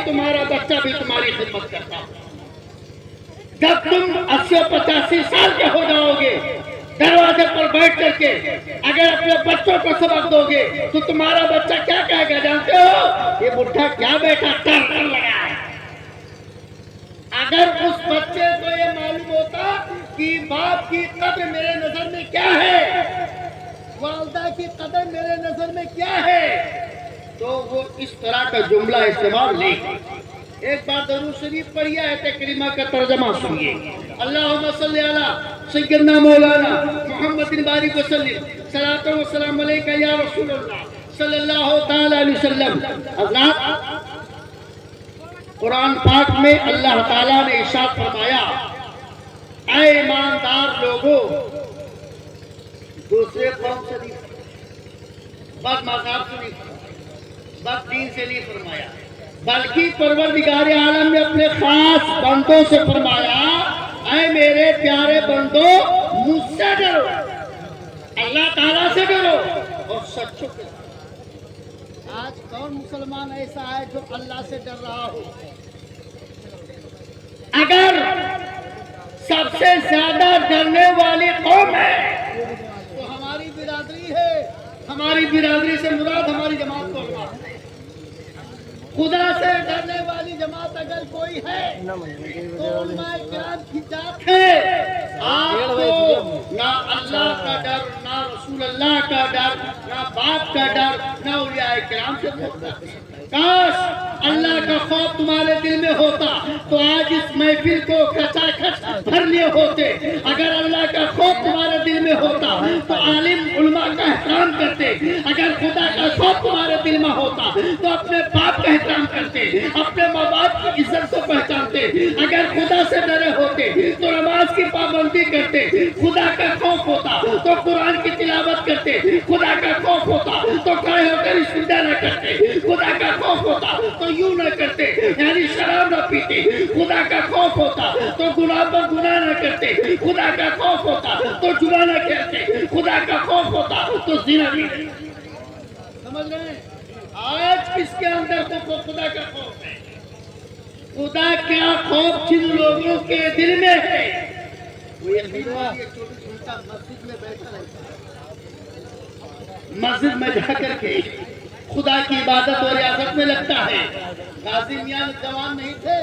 تمہارا بچہ بھی تمہاری خدمت کرتا ہو۔ جب تم 80-85 سال کے ہو جاؤ گے، دروازے پر بیٹھ کر کے اگر اپنے بچوں کو سبق دو گے تو تمہارا بچہ کیا کہے گا جانتے ہو؟ یہ بڈھا کیا بیٹا ٹر لگا ہے۔ اگر اس بچے کو یہ معلوم ہوتا کہ باپ کی قدر میرے نظر میں کیا ہے، والدہ کی قدر میرے نظر میں کیا ہے، تو وہ اس طرح کا جملہ استعمال نہیں کرتا۔ ایک بار درود شریف پڑھیے، آیت کریمہ کا ترجمہ سنیے۔ اللہم صلی علی سیدنا مولانا محمد بارک وسلم، صلاۃ و سلام علیکہ یا رسول اللہ صلی اللہ تعالی علیہ وسلم۔ حضرات، قرآن پاک میں اللہ تعالیٰ نے ارشاد فرمایا، اے ایماندار لوگوں، دوسرے قوم سے نہیں، بد مذہب سے نہیں، بد دین سے نہیں فرمایا، بلکہ پروردگار عالم نے اپنے خاص بندوں سے فرمایا، اے میرے پیارے بندوں، مجھ سے ڈرو، اللہ تعالیٰ سے ڈرو اور سچوں کے ساتھ۔ آج کون مسلمان ایسا ہے جو اللہ سے ڈر رہا ہو؟ اگر سب سے زیادہ ڈرنے والی قوم ہے تو ہماری برادری ہے۔ ہماری برادری سے مراد ہماری جماعت کو مراد ہے۔ خدا سے ڈرنے والی جماعت اگر کوئی ہے تو علماء کرام کی ذات ہے۔ آپ کو نہ اللہ کا ڈر، نہ رسول اللہ کا ڈر، نہ باپ کا ڈر، نہ اولیاء کرام سے ڈرتا۔ کاش اللہ کا خوف تمہارے دل میں ہوتا تو آج اس محفل کو کھچا کھچ بھر لیے ہوتے۔ اگر اللہ کا خوف تمہارے دل میں ہوتا تو عالم علماء کا احترام کرتے۔ اگر خدا کا خوف تمہارے دل میں ہوتا تو اپنے باپ کا احترام کرتے، اپنے ماں باپ کی عزت کو پہچانتے۔ اگر خدا سے ڈرے ہوتے تو نماز کی پابندی کرتے۔ خدا کا خوف ہوتا تو قرآن کی تلاوت کرتے۔ خدا کا خوف ہوتا تو کھڑے ہو کر سجدہ نہ کرتے۔ خدا کا خوف ہوتا تو یوں نہ کرتے، یعنی شراب نہ پیتے۔ خدا کا خوف ہوتا تو گناہ پر گناہ نہ کرتے۔ خدا کا خوف ہوتا تو جوا نہ کہتے۔ خدا کا خوف ہوتا تو زنا نہیں کرتے۔ سمجھ رہے ہیں؟ آج کس کے اندر تو خدا کا خوف ہے؟ خدا کا خوف جن لوگوں کے دل میں ہے وہ یقین مانیے 24 گھنٹہ مسجد میں بیٹھا رہتا ہے۔ مسجد میں جا کر کے خدا کی عبادت اور ریاضت میں لگتا ہے۔ غازی میاں جوان نہیں تھے؟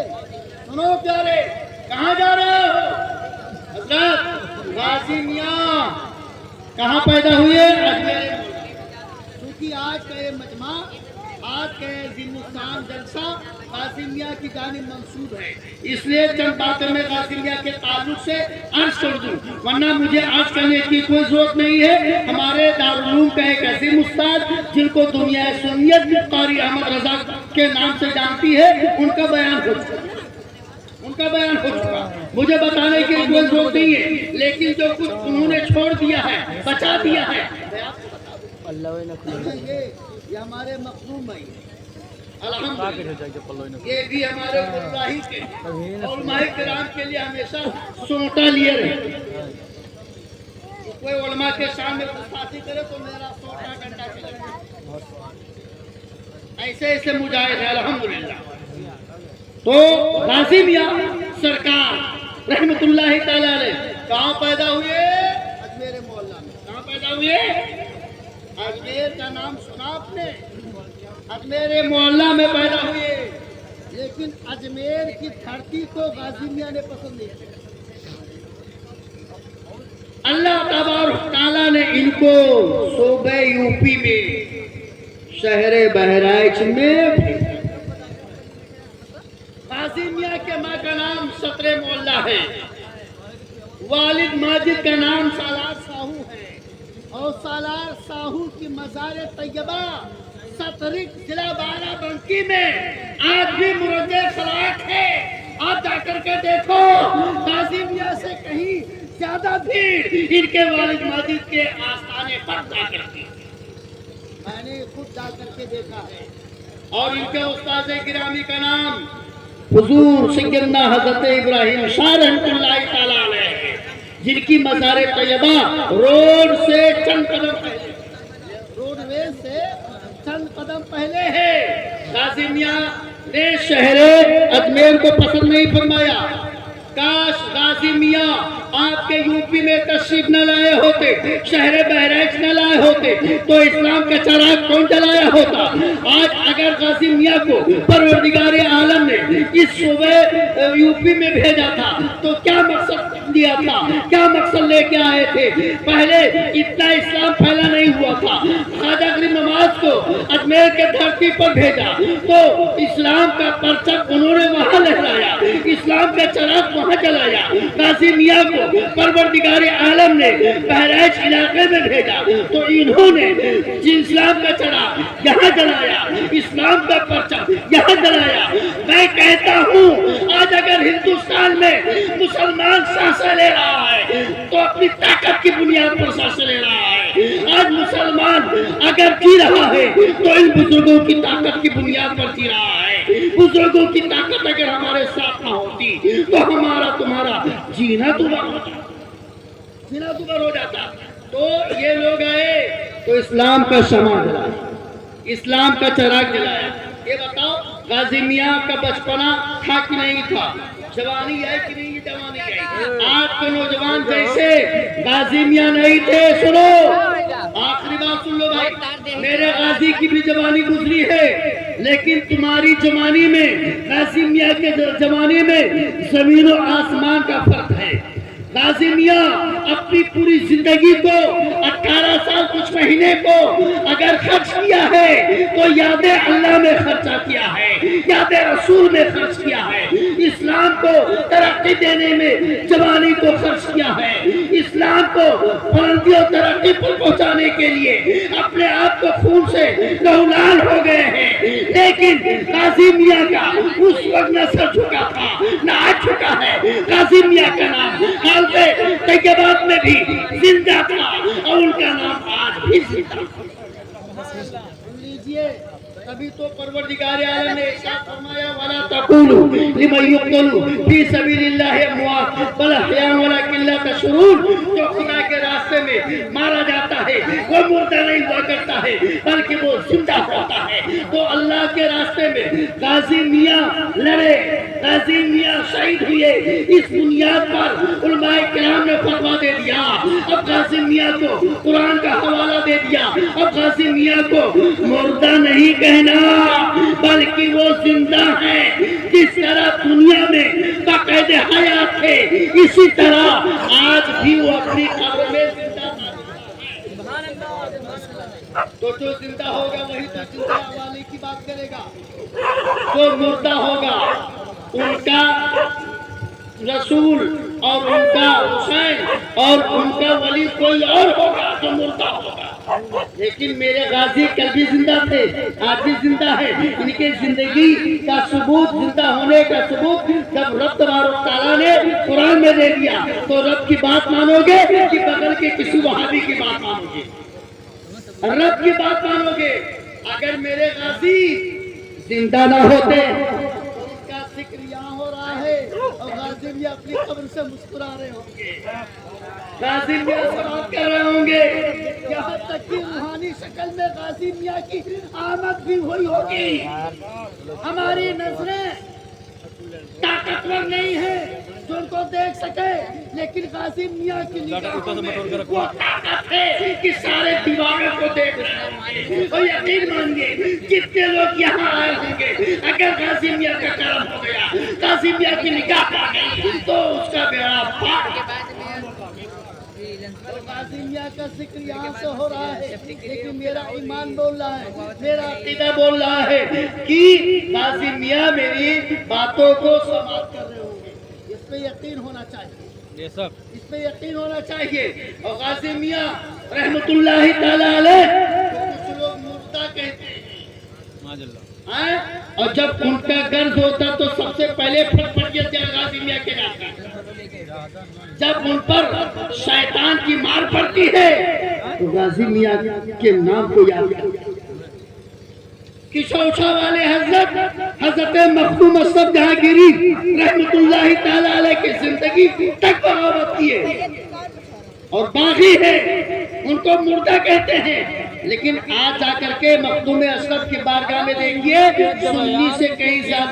سنو پیارے، کہاں جا رہے ہو؟ حضرت غازی میاں کہاں پیدا ہوئے؟ اجمیر ملک۔ کیونکہ آج کا یہ مجمع، آج کا یہ ذمستان جلسہ غازی میاں کی جانب منسوب ہے، اس لیے چند باتیں میں غازی میاں کے تعلق سے عرض کر دوں، ورنہ مجھے عرض کرنے کی کوئی ضرورت نہیں ہے۔ ہمارے دارالعلوم کا ایک عظیم استاد جن کو دنیا سنیت قاری احمد رضا کے نام سے جانتی ہے، ان کا بیان ہو چکا، مجھے بتانے کی کوئی ضرورت نہیں ہے، لیکن جو کچھ انہوں نے چھوڑ دیا ہے، بچا دیا ہے، یہ ہمارے مخدوم بھائی الحمدللہ، یہ بھی ہمارے اللہ کے علماء کرام کے لیے ہمیشہ سوٹا لیے رہے۔ کوئی علماء کے سامنے گستاخی کرے تو میرا سوٹا گنڈا کے لگے، ایسے ایسے مجاہد ہے الحمدللہ۔ تو غازی میاں سرکار رحمت اللہ تعالی علیہ کہاں پیدا ہوئے؟ اجمیر محلہ میں۔ کہاں پیدا ہوئے؟ اجمیر کا نام سنا آپ نے؟ اجمیر محلہ میں پیدا ہوئے، لیکن اجمیر کی دھرتی کو غازی میاں نے پسند نہیں کیا۔ اللہ تبارک تعالیٰ نے ان کو صوبہ یوپی میں شہر بہرائچ میں بھیجا۔ غازی میاں کے ماں کا نام ستر محلہ ہے، والد ماجد کا نام سالار ساہو ہے، اور سالار ساہو کی مزار طیبہ سترک ضلع بارہ بنکی میں آج بھی مرجع خلاق ہے۔ آپ جا کر کے دیکھو، غازی میاں سے کہیں زیادہ بھیڑ ان کے والد ماجد کے آستانے پر جا کر کے، میں نے خود جا کر کے دیکھا ہے۔ اور ان کے استاد گرامی کا نام حضور سیدنا حضرت ابراہیم شاہ رحمۃ اللہ تعالی علیہ ہے، جن کی مزار طیبہ روڈ سے چند قدم پہلے، روڈ وے سے چند قدم پہلے ہے۔ غازی میاں نے شہر اجمیر کو پسند نہیں فرمایا. کاش غازی میاں آپ کے یو پی میں تشریف نہ لائے ہوتے, شہر بہرائچ نہ لائے ہوتے, تو اسلام کا چراغ کون جلایا ہوتا؟ آج اگر غازی میاں کو پروردگار عالم نے اس صوبے یو پی میں بھیجا تھا تو کیا مقصد دیا تھا, کیا مقصد لے کے آئے تھے؟ پہلے اتنا اسلام پھیلا نہیں ہوا تھا. خواجہ غریب نواز کو اجمیر کے دھرتی پر بھیجا تو اسلام کا پرچم انہوں نے وہاں لہرایا, اسلام کا چراغ وہاں جلایا. غازی میاں کو پروردگار عالم نے بہرائچ علاقے میں بھیجا تو انہوں نے اسلام کا چراغ یہاں جلایا, اسلام کا پرچم یہاں جلایا. میں کہتا ہوں آج اگر ہندوستان میں مسلمان سانسیں لے رہا ہے تو اپنی طاقت کی بنیاد پر سانسیں لے رہا ہے. آج مسلمان اگر جی رہا ہے تو ان بزرگوں کی طاقت کی بنیاد پر جی رہا ہے. بزرگوں کی طاقت اگر ہمارے ساتھ نہ ہوتی تو ہمارا تمہارا جینا دوبر ہو جاتا. تو یہ لوگ آئے تو اسلام کا شمع جلایا, اسلام کا چراغ جلایا. یہ بتاؤ غازی میاں کا بچپنا تھا کہ نہیں تھا؟ جوانی ہے کہ نہیں جوانی ہے؟ آج کے نوجوان جیسے غازی میاں نہیں تھے. سنو آخری بات سن لو بھائی, میرے غازی کی بھی جوانی گزری ہے, لیکن تمہاری جوانی میں غازی میاں کے جوانی میں زمین و آسمان کا فرق ہے. غازی میاں اپنی پوری زندگی کو 18 سال کچھ مہینے کو اگر خرچ کیا ہے تو یاد اللہ میں خرچہ کیا ہے, یاد رسول میں خرچ کیا ہے, اسلام کو ترقی دینے میں جوانی کو خرچ کیا ہے, اسلام کو بلندی و ترقی پر پہنچانے کے لیے اپنے آپ کو خون سے لہولان ہو گئے ہیں. لیکن غازی میاں کا اس وقت نہ سر جھکا تھا نہ آج جھکا ہے. غازی میاں کا نام طیبات میں بھی زندہ تھا اور ان کا نام آج بھی زندہ ہے. لیجئے تبھی تو پروردگار عالم نے ارشاد فرمایا وَلَا تَقُولُوا لِمَن يُقْتَلُ فِي سَبِيلِ اللَّهِ أَمْوَاتٌ بَلْ أَحْيَاءٌ وَلَكِنْ لَا تَشْعُرُونَ. جو خدا کے راستے میں مارا جاتا ہے وہ مردہ نہیں ہوا کرتا ہے بلکہ وہ زندہ ہوتا ہے. تو اللہ کے راستے میں غازی میاں لڑے, غازی میاں شہید ہوئے. اس بنیاد پر علماء کرام نے فتویٰ دے دیا, اب غازی میاں کو قرآن کا حوالہ دے دیا, اب غازی میاں کو مردہ نہیں کہنا بلکہ وہ زندہ ہے. جس طرح دنیا میں باقید حیات تھے اسی طرح آج بھی وہ اپنی قبر میں زندہ ہے. تو جو زندہ ہوگا وہی تو زندہ حوالے کی بات کرے گا. جو مردہ ہوگا ان کا رسول اور ان کا حسین اور ان کا ولی کوئی اور ہوگا جو مردہ ہوگا. لیکن میرے غازی کل بھی زندہ تھے, آج بھی زندہ ہے. ان کے زندگی کا ثبوت, زندہ ہونے کا ثبوت جب رب تبارک و تعالیٰ نے قرآن میں دے دیا تو رب کی بات مانو گے کہ بغل کے کسی وہابی کی بات مانو گے؟ رب کی بات مانو گے. اگر میرے غازی زندہ نہ ہوتے, ان کا ذکر یہاں ہو رہا ہے اور غازی بھی اپنی قبر سے مسکرا رہے ہوں گے, غازی میاں سے بات کر رہے ہوں گے. یہاں تک کہ روحانی شکل میں غازی میاں کی آمد بھی ہوئی ہوگی. ہماری نظریں طاقتور نہیں ہے جو ان کو دیکھ سکے, لیکن غازی میاں کی نگاہوں میں وہ طاقت ہے کہ سارے دیواروں کو دیکھ رہے ہیں. اور یقین مانیے جتنے لوگ یہاں آئے ہوں گے اگر غازی میاں کا کرم ہو گیا, غازی میاں کی نگاہ پا گئی تو اس کا بیڑا پار. غازی میاں کا ذکر یہاں سے ہو رہا ہے, لیکن میرا ایمان بول رہا ہے, میرا عقیدہ بول رہا ہے کہ غازی میاں میری باتوں کو سماعت کر رہے ہوں گے. اس پہ یقین ہونا چاہیے, اس پہ یقین ہونا چاہیے. اور غازی میاں رحمت اللہ تعالی علیہ کچھ لوگ مردہ کہتے ہیں, اور جب ان کا غرض ہوتا تو سب سے پہلے پھٹ غازی میاں کے جاتا ہے. جب ان پر شیطان کی مار پڑتی ہے تو غازی میاں کے نام کو یاد کرتے ہیں. کشوشا والے حضرت مخدوم اسد جہانگیری رحمت اللہ تعالی علیہ کی زندگی تک بغاوت کی ہے اور باغی ہے, ان کو مردہ کہتے ہیں. لیکن آج جا کر کے مخدوم اسد کی بارگاہ میں دیکھیے سنی سے کہیں زیادہ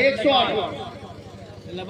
108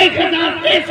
1023।